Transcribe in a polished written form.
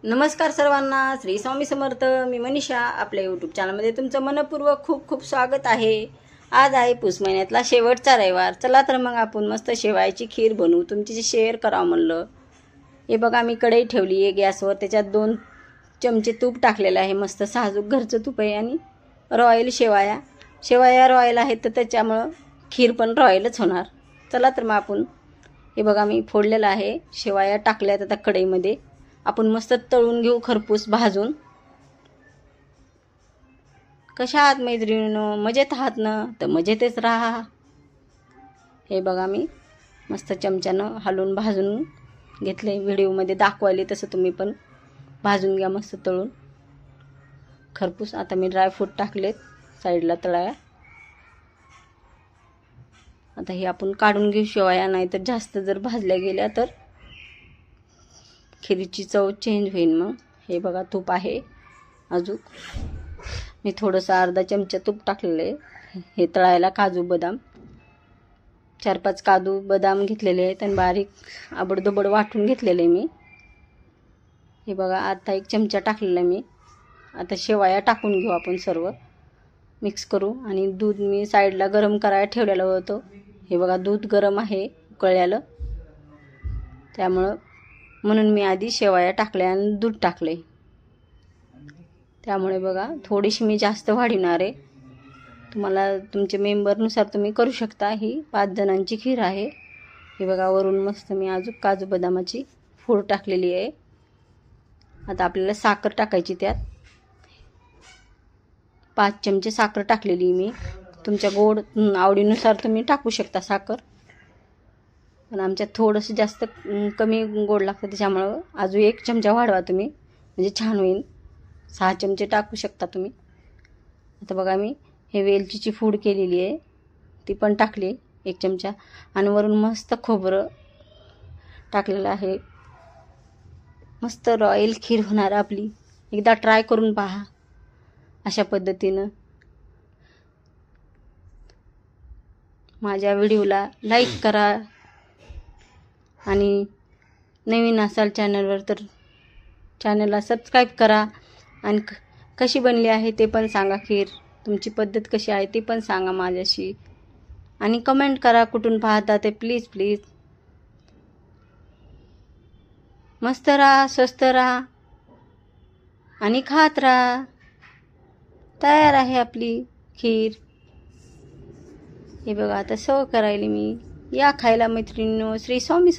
नमस्कार सर्वांना, श्री स्वामी समर्थ. मी मनीषा. आपल्या यूट्यूब चॅनलमध्ये तुमचं मनपूर्वक खूप खूप स्वागत आहे. आज आहे पुस महिन्यातला शेवटचा रविवार. चला तर मग आपण मस्त शेवायची खीर बनवू. तुमची शेअर करावं म्हणलं. हे बघा, मी कढई ठेवली आहे गॅसवर. त्याच्यात 2 चमचे तूप टाकलेलं आहे. मस्त साजूक घरचं तूप आहे. आणि रॉयल शेवाया रॉयल आहेत, तर त्याच्यामुळं खीर पण रॉयलच होणार. चला तर मग आपण, हे बघा मी फोडलेलं आहे. शेवाया टाकल्यात आता कढईमध्ये. आपण मस्त तळून घेऊ, खरपूस भाजून. कशा आहात मैत्रिणींनो? मजेत आहात ना? तर मजेतच राहा. हे बघा, मी मस्त चमच्यानं हलवून भाजून घेतले. व्हिडिओमध्ये दाखवायले तसं तुम्ही पण भाजून घ्या मस्त तळून खरपूस. आता मी ड्रायफ्रूट टाकलेत साईडला तळाया. आता हे आपण काढून घेऊ शेवाया, नाही तर जास्त जर भाजल्या गेल्या तर खीरीची चव चेंज होईल मग. हे बघा, तूप आहे अजून. मी थोडंसं अर्धा चमचा तूप टाकलेलं आहे. हे तळायला काजू बदाम, 4-5 काजू बदाम घेतलेले आहेत आणि बारीक आबडधोबड वाटून घेतलेले मी. हे बघा, आता 1 चमचा टाकलेला मी. आता शेवाया टाकून घेऊ आपण, सर्व मिक्स करू. आणि दूध मी साईडला गरम करायला ठेवलेलं होतं. हे बघा, दूध गरम आहे उकळलेलं, म्हणून मी आधी शेवाया टाकल्या आणि दूध टाकले. त्यामुळे बघा, थोडीशी मी जास्त वाढवणार आहे. तुम्हाला तुमच्या मेंबरनुसार तुम्ही करू शकता. ही 5 जणांची खीर आहे. हे बघा, वरून मस्त मी अजून काजू बदामाची फोड टाकलेली आहे. आता आपल्याला साखर टाकायची. त्यात 5 चमचे साखर टाकलेली मी. तुमच्या गोड आवडीनुसार तुम्ही टाकू शकता साखर, पण आमच्यात थोडंसं जास्त कमी गोड लागतं, त्याच्यामुळं अजून 1 चमचा वाढवा तुम्ही, म्हणजे छान होईल. 6 चमचे टाकू शकता तुम्ही. आता बघा, मी हे वेलचीची पूड केलेली आहे, ती पण टाकली 1 चमचा. आणि वरून मस्त खोबरं टाकलेलं आहे. मस्त रॉयल खीर होणार आपली. एकदा ट्राय करून पहा अशा पद्धतीनं. माझ्या व्हिडिओला लाईक करा, आणि नवीन असाल चॅनलवर तर चॅनलला सबस्क्राईब करा. आणि कशी बनली आहे ते पण सांगा. खीर तुमची पद्धत कशी आहे ते पण सांगा माझ्याशी. आणि कमेंट करा कुठून पाहता ते, प्लीज प्लीज. मस्त राहा, स्वस्त राहा आणि खात राहा. तयार आहे आपली खीर. हे बघा, आता सर्व करायला मी. या खायला मैत्रिणींनो. श्री स्वामी